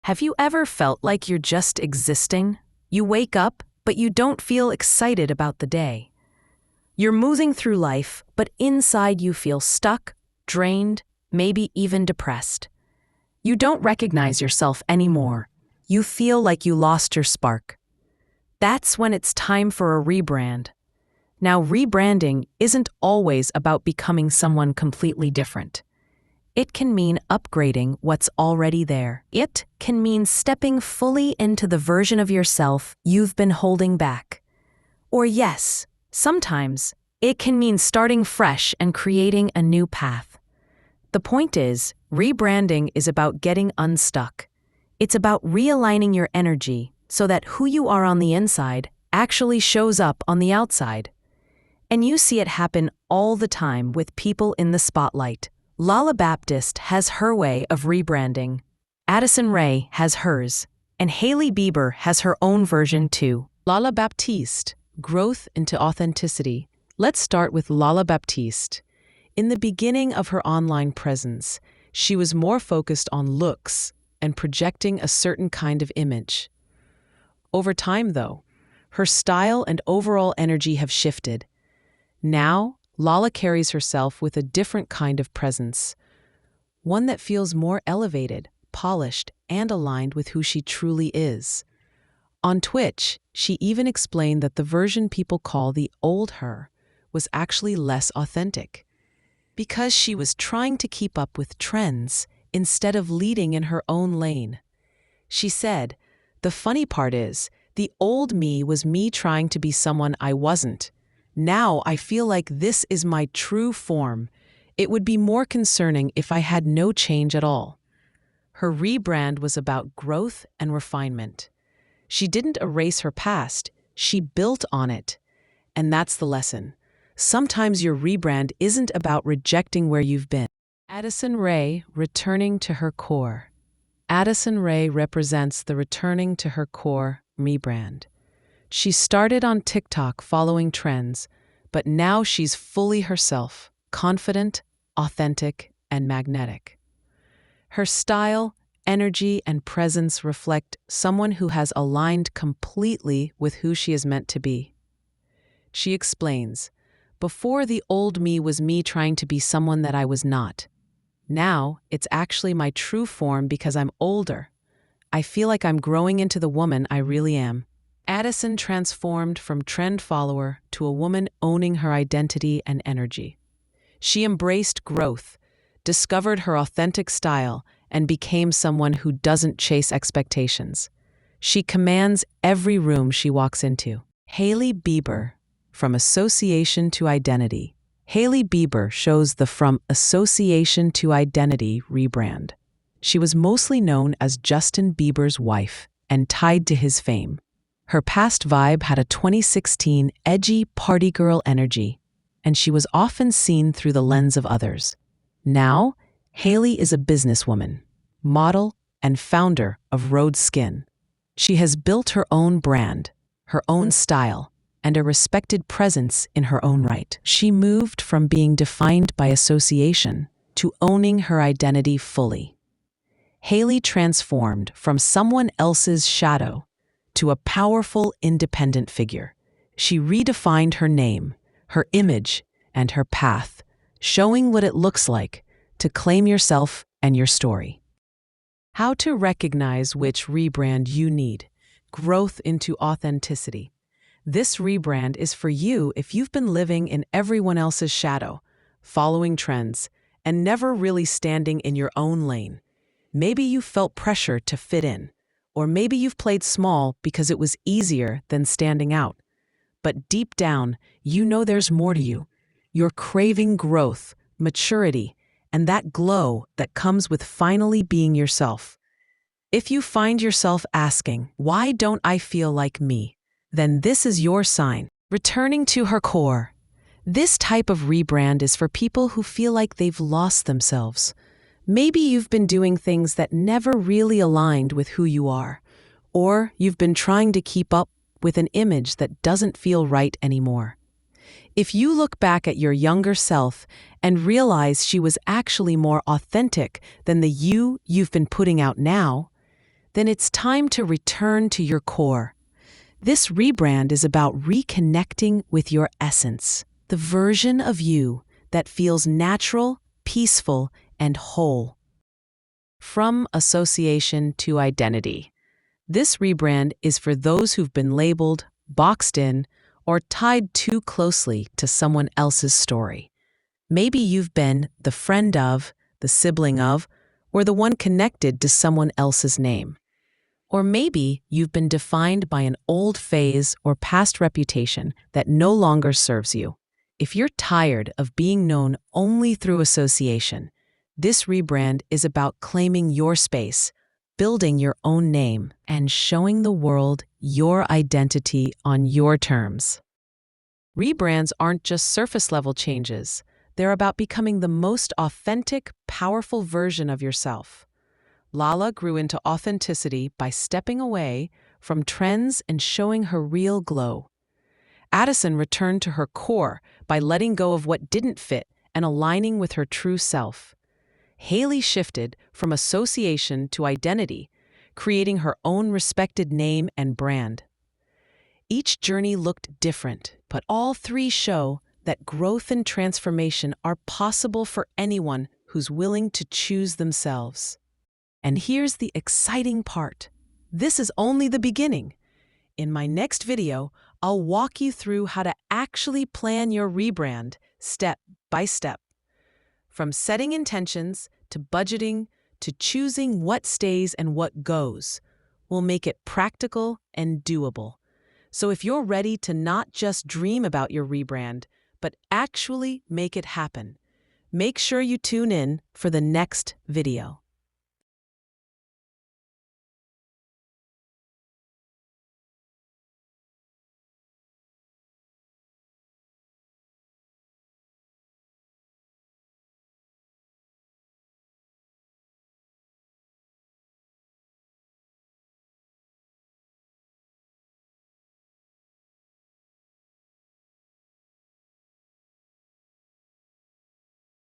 Have you ever felt like you're just existing? You wake up, but you don't feel excited about the day. You're moving through life, but inside you feel stuck, drained, maybe even depressed. You don't recognize yourself anymore. You feel like you lost your spark. That's when it's time for a rebrand. Now, rebranding isn't always about becoming someone completely different. It can mean upgrading what's already there. It can mean stepping fully into the version of yourself you've been holding back. Or yes, sometimes it can mean starting fresh and creating a new path. The point is, rebranding is about getting unstuck. It's about realigning your energy so that who you are on the inside actually shows up on the outside. And you see it happen all the time with people in the spotlight. Lala Baptiste has her way of rebranding. Addison has hers. And Hailey Bieber has her own version too. Lala Baptiste, growth into authenticity. Let's start with Lala Baptiste. In the beginning of her online presence, she was more focused on looks and projecting a certain kind of image. Over time, though, her style and overall energy have shifted. Now, Lala carries herself with a different kind of presence, one that feels more elevated, polished, and aligned with who she truly is. On Twitch, she even explained that the version people call the old her was actually less authentic, because she was trying to keep up with trends instead of leading in her own lane. She said, "The funny part is, the old me was me trying to be someone I wasn't. Now I feel like this is my true form. It would be more concerning if I had no change at all." Her rebrand was about growth and refinement. She didn't erase her past, she built on it. And that's the lesson. Sometimes your rebrand isn't about rejecting where you've been. Addison returning to her core. Addison represents the returning to her core rebrand. She started on TikTok following trends, but now she's fully herself, confident, authentic, and magnetic. Her style, energy, and presence reflect someone who has aligned completely with who she is meant to be. She explains, "Before, the old me was me trying to be someone that I was not. Now, it's actually my true form because I'm older. I feel like I'm growing into the woman I really am." Addison transformed from trend follower to a woman owning her identity and energy. She embraced growth, discovered her authentic style, and became someone who doesn't chase expectations. She commands every room she walks into. Hailey Bieber, from association to identity. Hailey Bieber shows the from association to identity rebrand. She was mostly known as Justin Bieber's wife and tied to his fame. Her past vibe had a 2016 edgy party girl energy, and she was often seen through the lens of others. Now, Hailey is a businesswoman, model, and founder of Rhode Skin. She has built her own brand, her own style, and a respected presence in her own right. She moved from being defined by association to owning her identity fully. Hailey transformed from someone else's shadow to a powerful, independent figure. She redefined her name, her image, and her path, showing what it looks like to claim yourself and your story. How to recognize which rebrand you need. Growth into authenticity. This rebrand is for you if you've been living in everyone else's shadow, following trends, and never really standing in your own lane. Maybe you felt pressure to fit in. Or maybe you've played small because it was easier than standing out. But deep down, you know there's more to you. You're craving growth, maturity, and that glow that comes with finally being yourself. If you find yourself asking, "Why don't I feel like me?" then this is your sign. Returning to her core. This type of rebrand is for people who feel like they've lost themselves. Maybe you've been doing things that never really aligned with who you are, or you've been trying to keep up with an image that doesn't feel right anymore. If you look back at your younger self and realize she was actually more authentic than the you've been putting out now, then it's time to return to your core. This rebrand is about reconnecting with your essence, the version of you that feels natural, peaceful, and whole. From association to identity. This rebrand is for those who've been labeled, boxed in, or tied too closely to someone else's story. Maybe you've been the friend of, the sibling of, or the one connected to someone else's name. Or maybe you've been defined by an old phase or past reputation that no longer serves you. If you're tired of being known only through association, this rebrand is about claiming your space, building your own name, and showing the world your identity on your terms. Rebrands aren't just surface-level changes. They're about becoming the most authentic, powerful version of yourself. Lala grew into authenticity by stepping away from trends and showing her real glow. Addison returned to her core by letting go of what didn't fit and aligning with her true self. Hailey shifted from association to identity, creating her own respected name and brand. Each journey looked different, but all three show that growth and transformation are possible for anyone who's willing to choose themselves. And here's the exciting part. This is only the beginning. In my next video, I'll walk you through how to actually plan your rebrand step by step. From setting intentions, to budgeting, to choosing what stays and what goes, we'll make it practical and doable. So if you're ready to not just dream about your rebrand, but actually make it happen, make sure you tune in for the next video.